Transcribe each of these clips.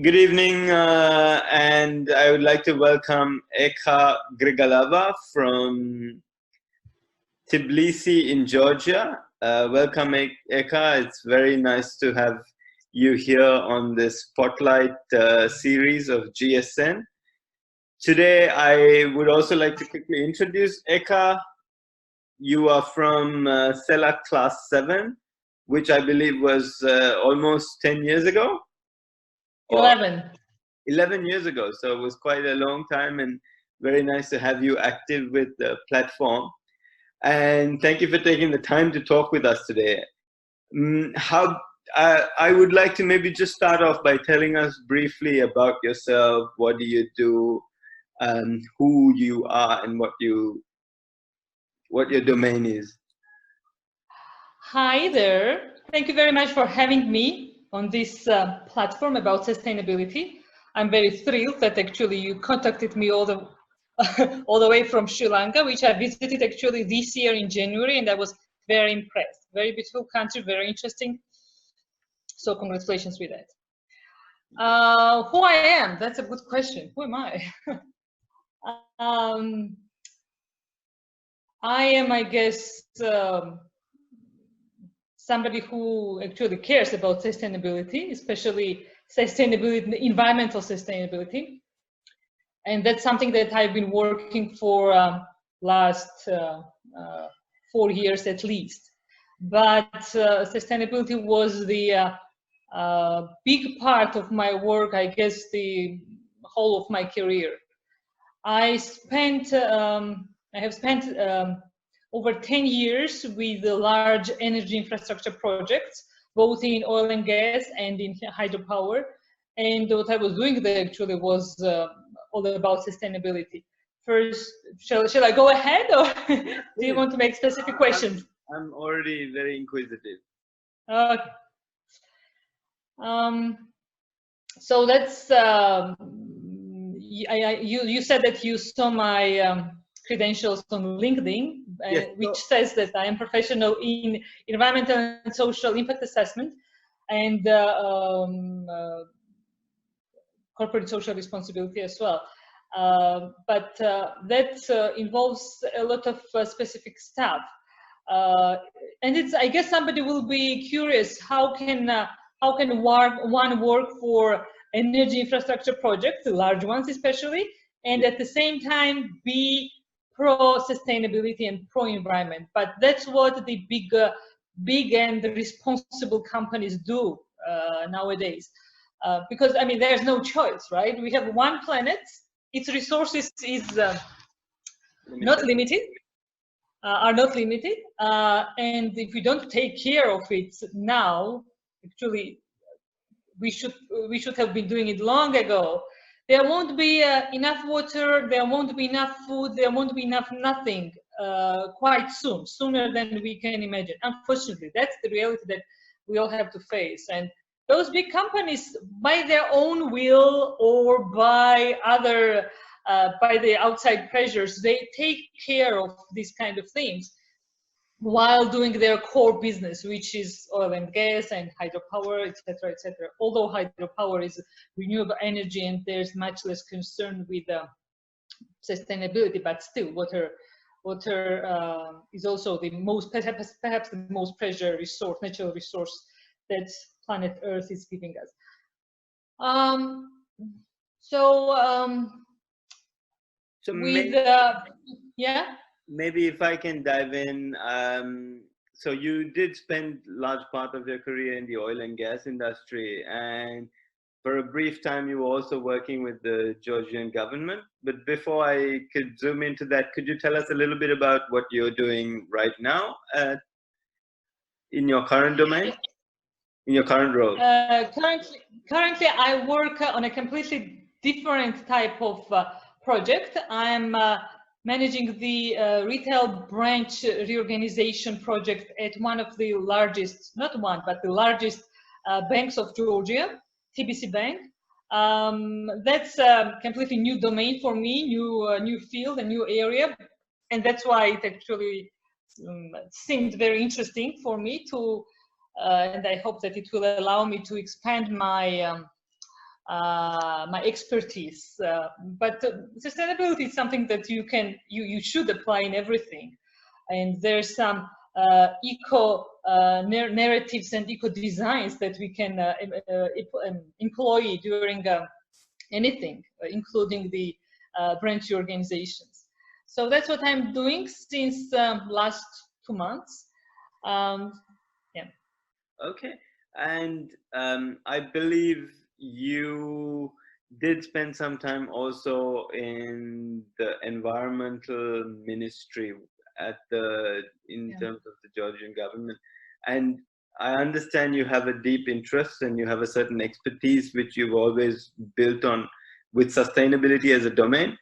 Good evening, and I would like to welcome Eka Grigalava from Tbilisi in Georgia. Welcome, Eka. It's very nice to have you here on this Spotlight series of GSN. Today, I would also like to quickly introduce Eka. You are from Cela Class 7, which I believe was almost 10 years ago. 11 years ago, so it was quite a long time, and very nice to have you active with the platform. And thank you for taking the time to talk with us today. I would like to maybe just start off by telling us briefly about yourself. What do you do, who you are, and what your domain is. Hi there. Thank you very much for having me on this platform about sustainability. I'm very thrilled that actually you contacted me all the way from Sri Lanka, which I visited actually this year in January, and I was very impressed. Very beautiful country, very interesting. So congratulations with that. Who I am? That's a good question. Who am I? I am, I guess, somebody who actually cares about sustainability, especially sustainability, environmental sustainability. And that's something that I've been working for last 4 years at least. But sustainability was the big part of my work, I guess, the whole of my career. I have spent over 10 years with the large energy infrastructure projects, both in oil and gas and in hydropower. And what I was doing there actually was all about sustainability. First, shall I go ahead, or do you want to make specific questions? I'm already very inquisitive. So that's, you said that you saw my credentials on LinkedIn, Yes, which says that I am professional in environmental and social impact assessment and corporate social responsibility as well. But that involves a lot of specific stuff. And it's, I guess somebody will be curious, how can one work for energy infrastructure projects, the large ones especially, and at the same time be pro-sustainability and pro-environment. But that's what the big and responsible companies do nowadays. Because, I mean, there's no choice, right? We have one planet, its resources is not limited, and if we don't take care of it now, actually, we should have been doing it long ago. There won't be enough water, there won't be enough food, there won't be enough nothing quite soon, sooner than we can imagine. Unfortunately, that's the reality that we all have to face. And those big companies, by their own will or by the outside pressures, they take care of these kind of things while doing their core business, which is oil and gas and hydropower, etc., etc. Although hydropower is renewable energy and there's much less concern with sustainability, but still, water is also the most, perhaps the most precious resource, natural resource that planet Earth is giving us. Maybe if I can dive in, so you did spend large part of your career in the oil and gas industry, and for a brief time you were also working with the Georgian government. But before I could zoom into that, could you tell us a little bit about what you're doing right now in your current domain, in your current role? Currently I work on a completely different type of project. I'm managing the retail branch reorganization project at one of the largest, not one, but the largest banks of Georgia, TBC Bank. That's a completely new domain for me, new field, a new area. And that's why it actually seemed very interesting for me to, and I hope that it will allow me to expand my my expertise. But sustainability is something that you should apply in everything. And there's some eco narratives and eco designs that we can employ during anything, including the branch organizations. So that's what I'm doing since last 2 months. Yeah. Okay. And I believe you did spend some time also in the environmental ministry in terms of the Georgian government. And I understand you have a deep interest and you have a certain expertise which you've always built on with sustainability as a domain.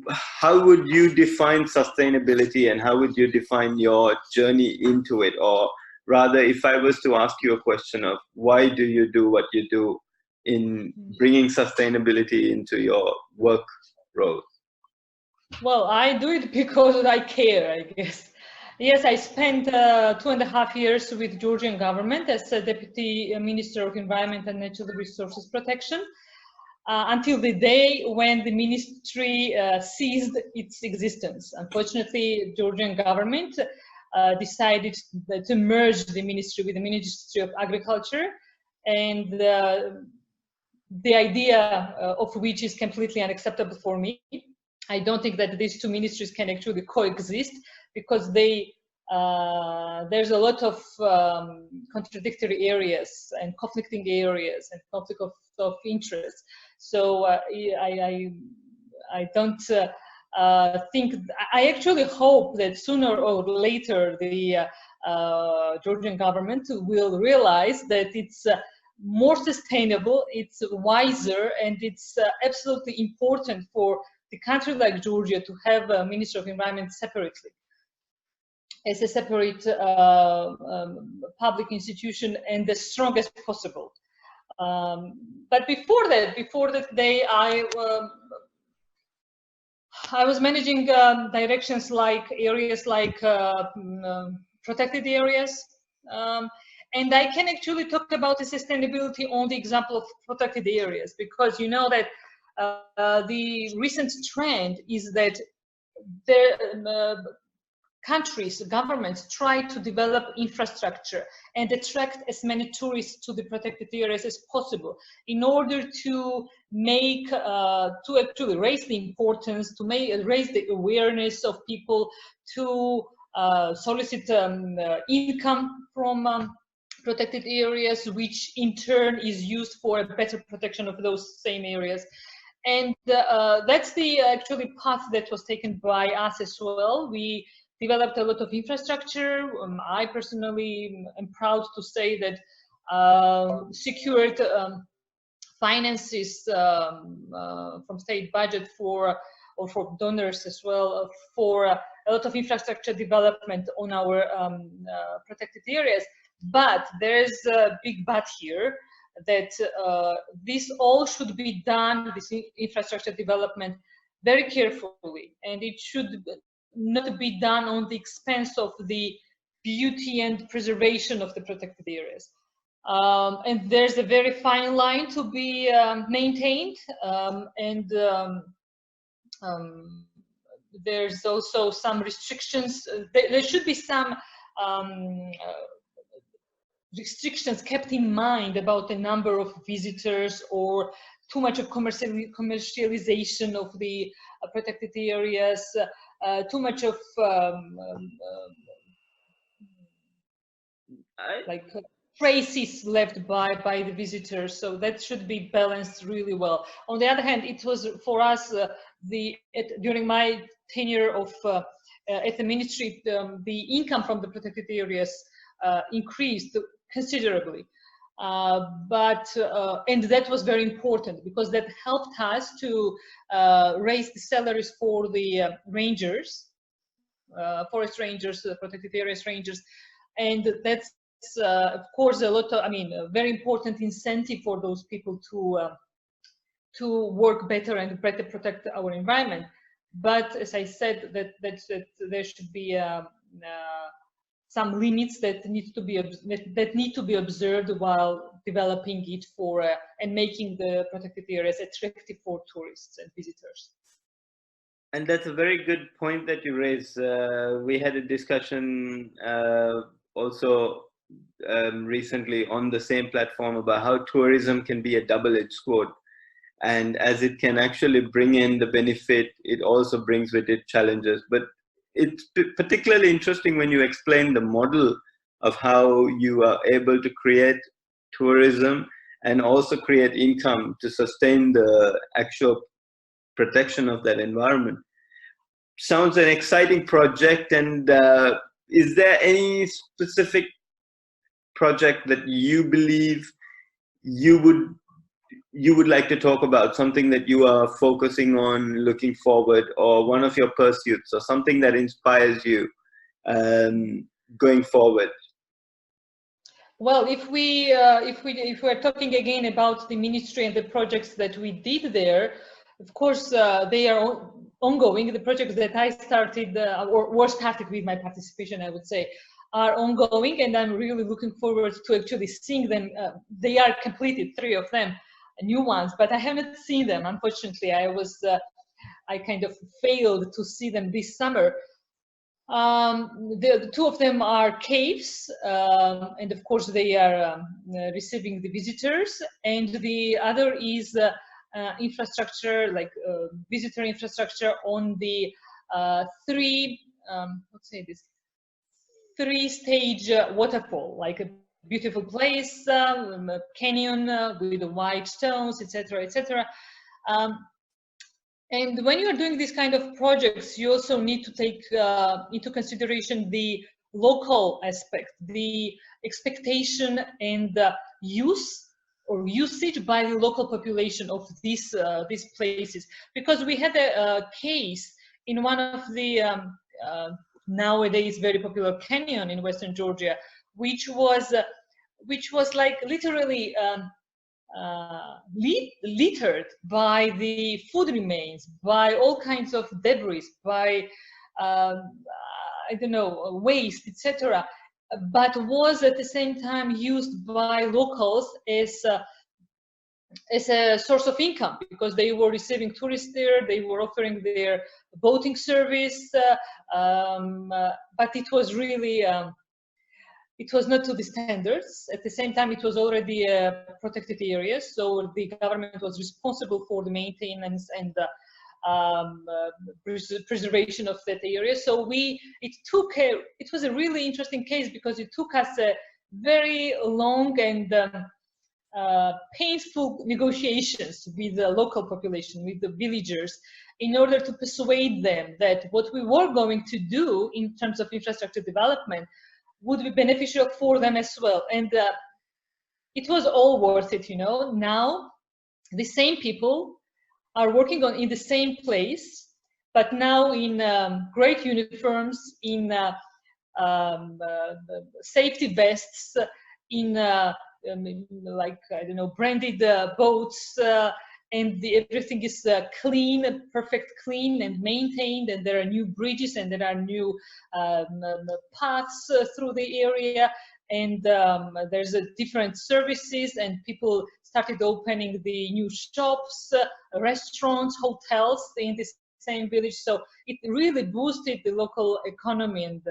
How would you define sustainability and how would you define your journey into it? Or rather, if I was to ask you a question of why do you do what you do in bringing sustainability into your work role? Well, I do it because I care, I guess. Yes, I spent 2.5 years with Georgian government as a Deputy Minister of Environment and Natural Resources Protection until the day when the ministry ceased its existence. Unfortunately, Georgian government decided to merge the ministry with the Ministry of Agriculture, and the idea of which is completely unacceptable for me. I don't think that these two ministries can actually coexist because there's a lot of contradictory areas and conflicting areas and conflict of interest. So I don't think. I actually hope that sooner or later the Georgian government will realize that it's more sustainable, it's wiser, and it's absolutely important for the country like Georgia to have a Minister of Environment separately, as a separate public institution and as strong as possible. But before that day, I was managing directions like areas like protected areas. And I can actually talk about the sustainability on the example of protected areas, because you know that the recent trend is that the countries, governments try to develop infrastructure and attract as many tourists to the protected areas as possible in order to make, to actually raise the importance, to raise the awareness of people, to solicit income from protected areas, which in turn is used for a better protection of those same areas. And that's the actually path that was taken by us as well. We developed a lot of infrastructure. I personally am proud to say that secured finances from state budget or for donors as well for a lot of infrastructure development on our protected areas. But there's a big but here, that this all should be done, this infrastructure development, very carefully, and it should not be done on the expense of the beauty and preservation of the protected areas. And there's a very fine line to be maintained, and there's also some restrictions. There should be some restrictions kept in mind about the number of visitors or too much of commercialization of the protected areas, too much of like traces left by the visitors. So that should be balanced really well. On the other hand, it was for us during my tenure of at the ministry, the income from the protected areas increased considerably, and that was very important because that helped us to raise the salaries for the rangers, forest rangers, protected areas rangers, and that's of course a lot of, a very important incentive for those people to work better and better protect our environment. But as I said, that there should be some limits that need to be observed while developing it for and making the protected areas attractive for tourists and visitors. And that's a very good point that you raised. We had a discussion also recently on the same platform about how tourism can be a double-edged sword. And as it can actually bring in the benefit, it also brings with it challenges. But it's particularly interesting when you explain the model of how you are able to create tourism and also create income to sustain the actual protection of that environment. Sounds an exciting project. And is there any specific project that you believe you would like to talk about, something that you are focusing on looking forward, or one of your pursuits, or something that inspires you going forward? Well, if we're talking again about the ministry and the projects that we did there, of course they are ongoing. The projects that I started or were started with my participation, I would say, are ongoing, and I'm really looking forward to actually seeing them. They are completed, 3 of them, new ones, but I haven't seen them, unfortunately. I kind of failed to see them this summer. The 2 of them are caves, and of course they are receiving the visitors, and the other is infrastructure, like visitor infrastructure on the 3-stage waterfall, like a beautiful place, a canyon with the white stones, etc., etc. And when you're doing these kind of projects, you also need to take into consideration the local aspect, the expectation and use or usage by the local population of these places. Because we had a case in one of the nowadays very popular canyon in Western Georgia, which was like literally littered by the food remains, by all kinds of debris, by I don't know, waste, etc., but was at the same time used by locals as a source of income, because they were receiving tourists there, they were offering their boating service, but it was really it was not to the standards. At the same time, it was already a protected area, so the government was responsible for the maintenance and preservation of that area. So it was a really interesting case, because it took us a very long and painful negotiations with the local population, with the villagers, in order to persuade them that what we were going to do in terms of infrastructure development would be beneficial for them as well. And it was all worth it, you know. Now the same people are working in the same place, but now in great uniforms, in safety vests, in like, I don't know, branded boats, and everything is clean, perfect clean and maintained, and there are new bridges and there are new paths through the area, and there's different services, and people started opening the new shops, restaurants, hotels in this same village. So it really boosted the local economy and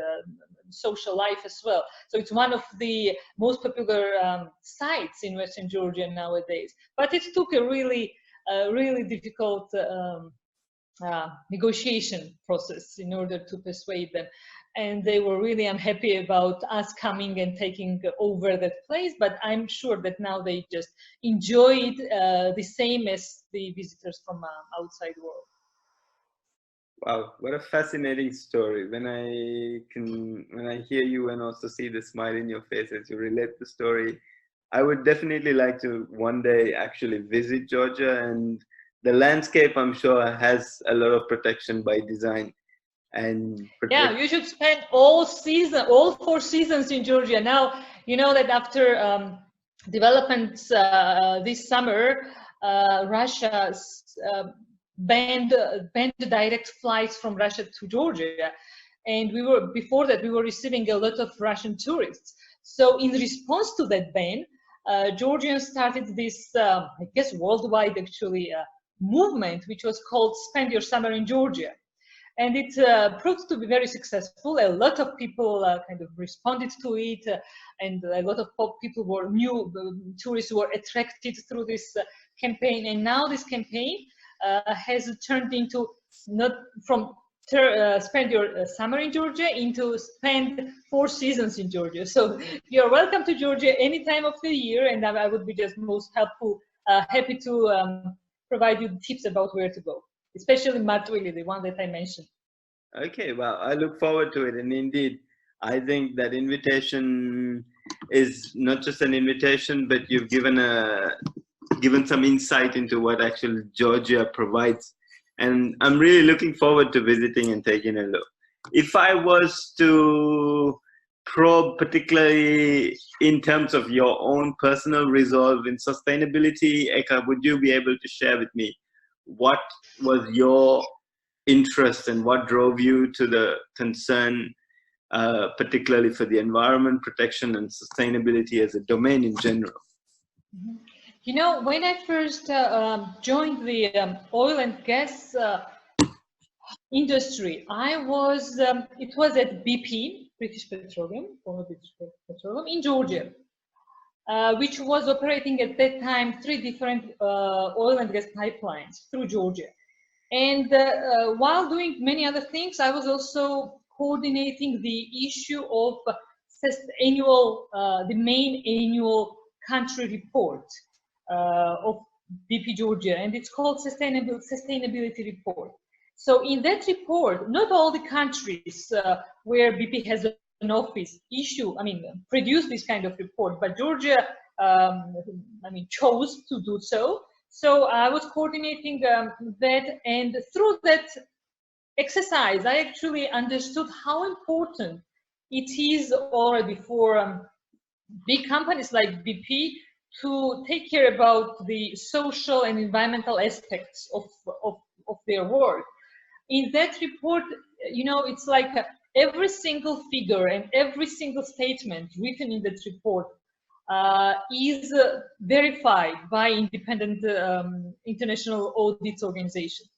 social life as well. So it's one of the most popular sites in Western Georgia nowadays. But it took a really difficult negotiation process in order to persuade them. And they were really unhappy about us coming and taking over that place. But I'm sure that now they just enjoy it the same as the visitors from outside world. Wow, what a fascinating story. When I hear you and also see the smile in your face as you relate the story, I would definitely like to one day actually visit Georgia, and the landscape, I'm sure, has a lot of protection by design. And yeah, you should spend all 4 seasons in Georgia. Now, you know that after developments this summer, Russia banned direct flights from Russia to Georgia. And before that, we were receiving a lot of Russian tourists. So in response to that ban, Georgians started this, I guess, worldwide actually movement, which was called Spend Your Summer in Georgia. And it proved to be very successful. A lot of people kind of responded to it, and a lot of people were tourists were attracted through this campaign. And now this campaign has turned into not from spend your summer in Georgia into spend 4 seasons in Georgia. So you're welcome to Georgia any time of the year, and I would be just most helpful, happy to provide you tips about where to go, especially Martuili, the one that I mentioned. Okay, well, I look forward to it. And indeed, I think that invitation is not just an invitation, but you've given some insight into what actually Georgia provides. And I'm really looking forward to visiting and taking a look. If I was to probe, particularly in terms of your own personal resolve in sustainability, Eka, would you be able to share with me what was your interest and what drove you to the concern, particularly for the environment, protection, and sustainability as a domain in general? You know, when I first joined the oil and gas industry, it was at BP, British Petroleum, former British Petroleum, in Georgia, which was operating at that time 3 different oil and gas pipelines through Georgia. And while doing many other things, I was also coordinating the issue of the main annual country report of BP Georgia, and it's called Sustainability Report. So in that report, not all the countries where BP has an office produce this kind of report, but Georgia, chose to do so. So I was coordinating that, and through that exercise, I actually understood how important it is already for big companies like BP to take care about the social and environmental aspects of their work. In that report, you know, it's like every single figure and every single statement written in that report is verified by independent international audit organizations.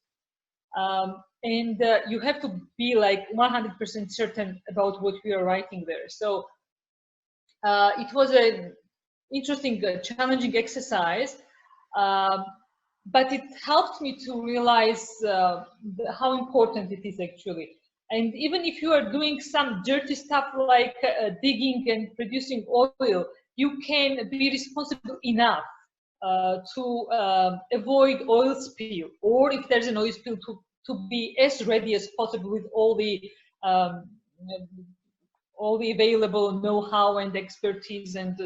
And you have to be like 100% certain about what we are writing there. So it was an interesting, challenging exercise, but it helped me to realize how important it is actually. And even if you are doing some dirty stuff like digging and producing oil, you can be responsible enough to avoid oil spill, or if there's an oil spill, to be as ready as possible with all the available know-how and expertise and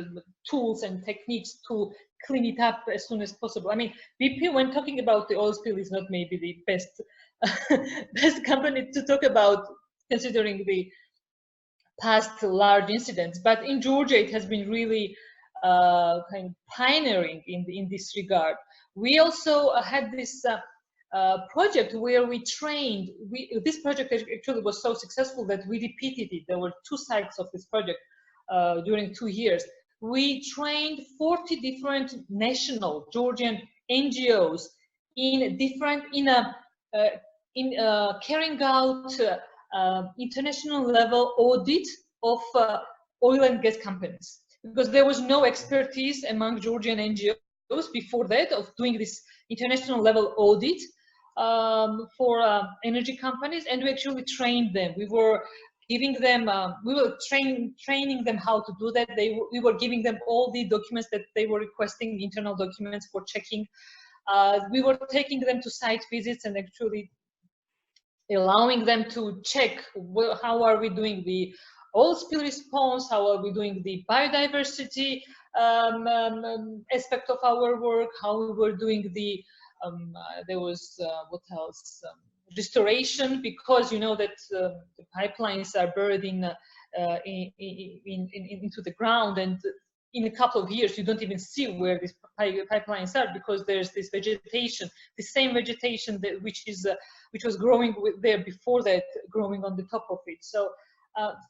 tools and techniques to clean it up as soon as possible. I mean, BP, when talking about the oil spill, is not maybe the best company to talk about, considering the past large incidents. But in Georgia, it has been really kind of pioneering in this regard. We also had this project where we trained. This project actually was so successful that we repeated it. There were 2 cycles of this project during 2 years. We trained 40 different national Georgian NGOs in carrying out international level audit of oil and gas companies, because there was no expertise among Georgian NGOs before that of doing this international level audit for energy companies, and we actually trained them. We were giving them, we were training them how to do that. We were giving them all the documents that they were requesting, internal documents for checking. We were taking them to site visits and actually allowing them to check how are we doing the oil spill response, how are we doing the biodiversity aspect of our work, how we were doing the there was what else, restoration, because you know that the pipelines are buried into the ground, and in a couple of years, you don't even see where these pipelines are, because there's this vegetation, the same vegetation that which was growing there before that, growing on the top of it. So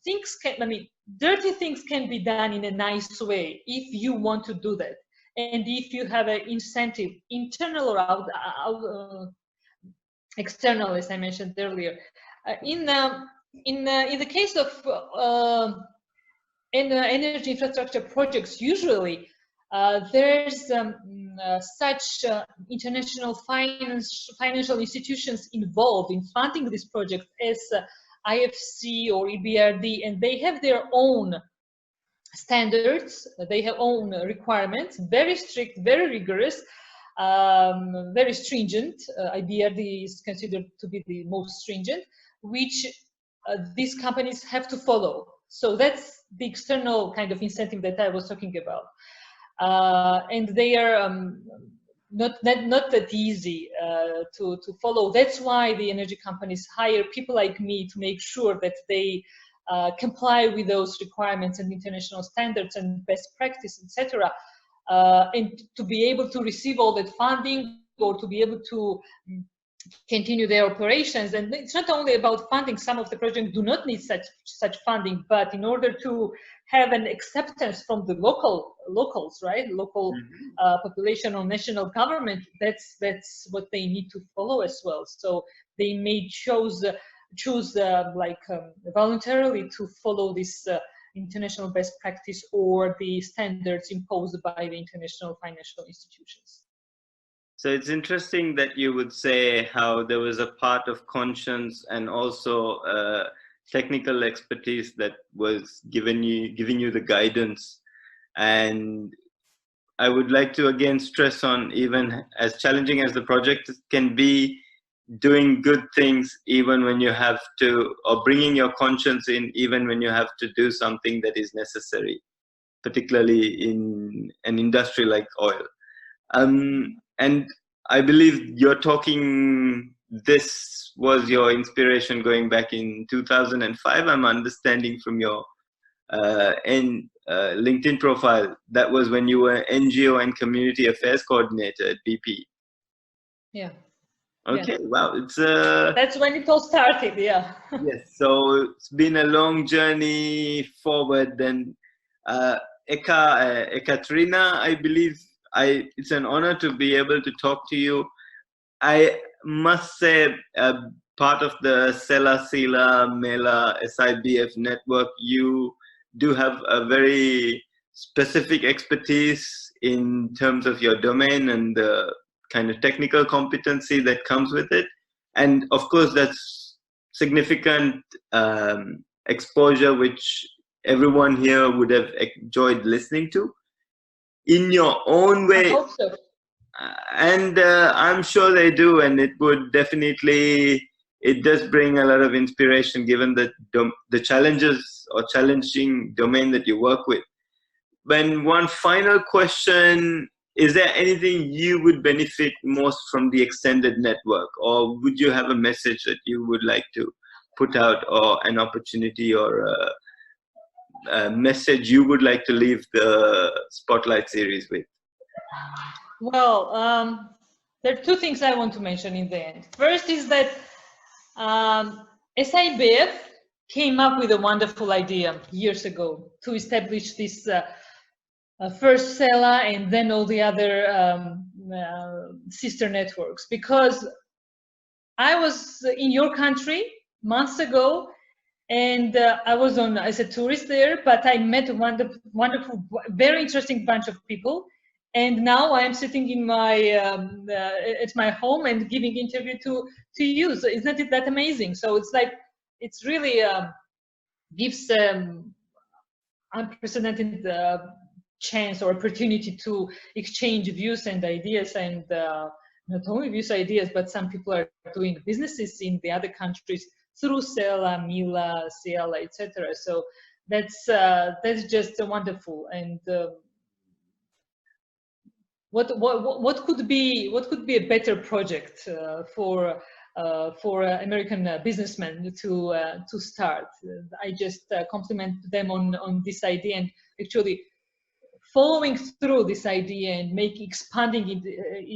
things can, I mean, dirty things can be done in a nice way if you want to do that, and if you have an incentive, internal or external, as I mentioned earlier. In the case of energy infrastructure projects, usually there's such international financial institutions involved in funding these projects as IFC or EBRD, and they have their own standards, they have own requirements, very strict, very rigorous, very stringent. IBRD is considered to be the most stringent, which these companies have to follow. So that's the external kind of incentive that I was talking about. And they are not that easy to follow. That's why the energy companies hire people like me to make sure that they comply with those requirements and international standards and best practice, etc. And to be able to receive all that funding, or to be able to continue their operations. And it's not only about funding. Some of the projects do not need such funding, but in order to have an acceptance from the locals, right, local population or national government, that's what they need to follow as well. So they may choose voluntarily to follow this international best practice or the standards imposed by the international financial institutions. So it's interesting that you would say how there was a part of conscience and also technical expertise that was giving you the guidance. And I would like to again stress on, even as challenging as the project can be, doing good things even when you have to, or bringing your conscience in even when you have to do something that is necessary, particularly in an industry like oil. And I believe you're talking, this was your inspiration going back in 2005, I'm understanding from your LinkedIn profile. That was when you were NGO and Community Affairs Coordinator at BP. Yeah. Okay, yeah. Wow. It's that's when it all started, yeah. Yes, so it's been a long journey forward. Then Ekaterina, I believe it's an honor to be able to talk to you. I must say, part of the Cela, Mela, SIBF network, you do have a very specific expertise in terms of your domain and the kind of technical competency that comes with it. And of course, that's significant exposure, which everyone here would have enjoyed listening to. In your own way, I hope so. And I'm sure they do, and it would definitely, it does bring a lot of inspiration given the challenges or challenging domain that you work with. When one final question, is there anything you would benefit most from the extended network, or would you have a message that you would like to put out, or an opportunity, or a message you would like to leave the Spotlight series with? Well, there are two things I want to mention in the end. First is that SIBF came up with a wonderful idea years ago to establish this first Cela and then all the other sister networks, because I was in your country months ago, and I was as a tourist there, but I met a wonderful, very interesting bunch of people. And now I am sitting in my at my home and giving interview to you. So isn't it that amazing? So it's like, it's really gives unprecedented chance or opportunity to exchange views and ideas, and not only views, ideas, but some people are doing businesses in the other countries through Cela, Mila, Seala, etc. So that's just wonderful. And what could be a better project for American businessmen to start? I just compliment them on this idea, and actually following through this idea and expanding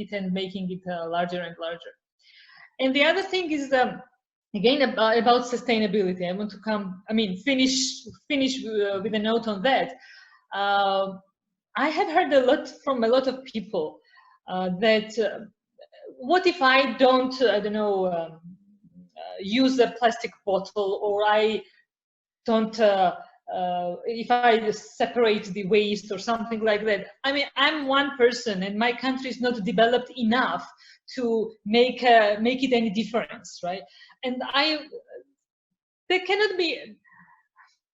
it and making it larger and larger. And the other thing is again about sustainability. I want to finish with a note on that. I have heard a lot from a lot of people that what if I don't, use a plastic bottle, or I don't, if I separate the waste or something like that. I mean, I'm one person and my country is not developed enough to make it any difference, right? And there cannot be,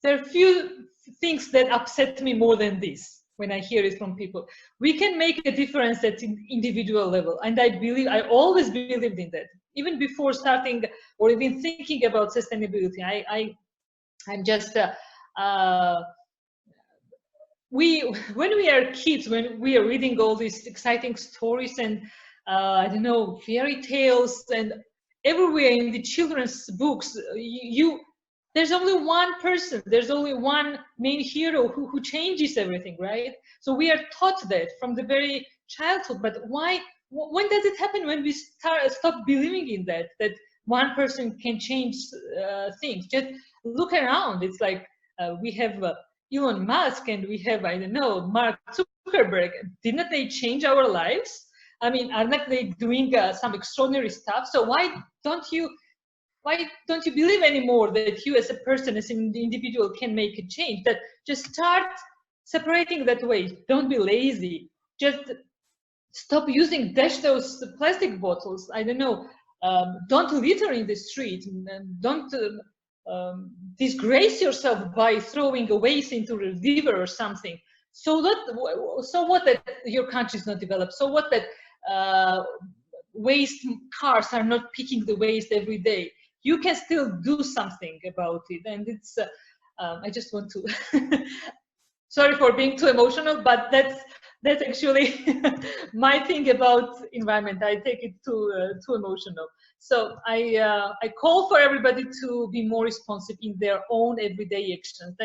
there are few things that upset me more than this when I hear it from people. We can make a difference at individual level, and I always believed in that. Even before starting or even thinking about sustainability, I'm just when we are kids, when we are reading all these exciting stories and I don't know, fairy tales, and everywhere in the children's books, there's only one person, there's only one main hero who changes everything, right? So we are taught that from the very childhood. But why? When does it happen? When we stop believing in that one person can change things? Just look around. It's like we have Elon Musk and we have, I don't know, Mark Zuckerberg. Didn't they change our lives? I mean, aren't they doing some extraordinary stuff? So why don't you believe anymore that you as a person, as an individual, can make a change? That just start separating that way. Don't be lazy. Just stop dash those plastic bottles. I don't know. Don't litter in the street. Don't disgrace yourself by throwing a waste into a river or something. So what that your country is not developed? So what that waste cars are not picking the waste every day? You can still do something about it. And it's I just want to sorry for being too emotional, but that's actually my thing about environment. I take it too emotional. So I call for everybody to be more responsive in their own everyday actions,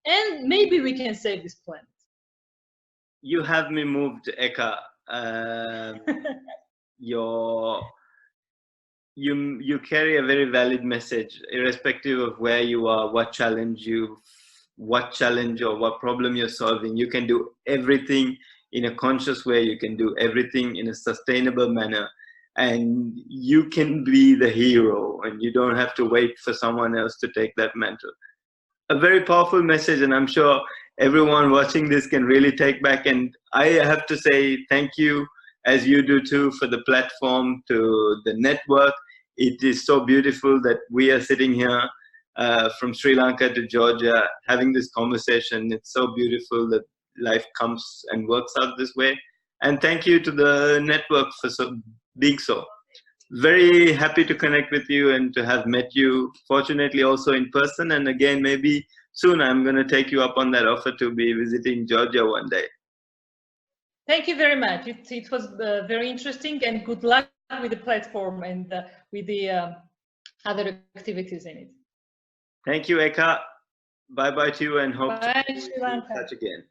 and maybe we can save this planet. You have me moved, Eka. You carry a very valid message, irrespective of where you are, what challenge or what problem you're solving. You can do everything in a conscious way. You can do everything in a sustainable manner, and you can be the hero, and you don't have to wait for someone else to take that mantle. A very powerful message, and I'm sure everyone watching this can really take back. And I have to say thank you, as you do too, for the platform, to the network. It is so beautiful that we are sitting here from Sri Lanka to Georgia having this conversation. It's so beautiful that life comes and works out this way. And thank you to the network for being so. Very happy to connect with you and to have met you, fortunately also in person. And again, maybe soon I'm going to take you up on that offer to be visiting Georgia one day. Thank you very much. It was very interesting, and good luck with the platform and with the other activities in it. Thank you, Eka. Bye-bye to you, and hope Bye, to Sri Lanka. touch again.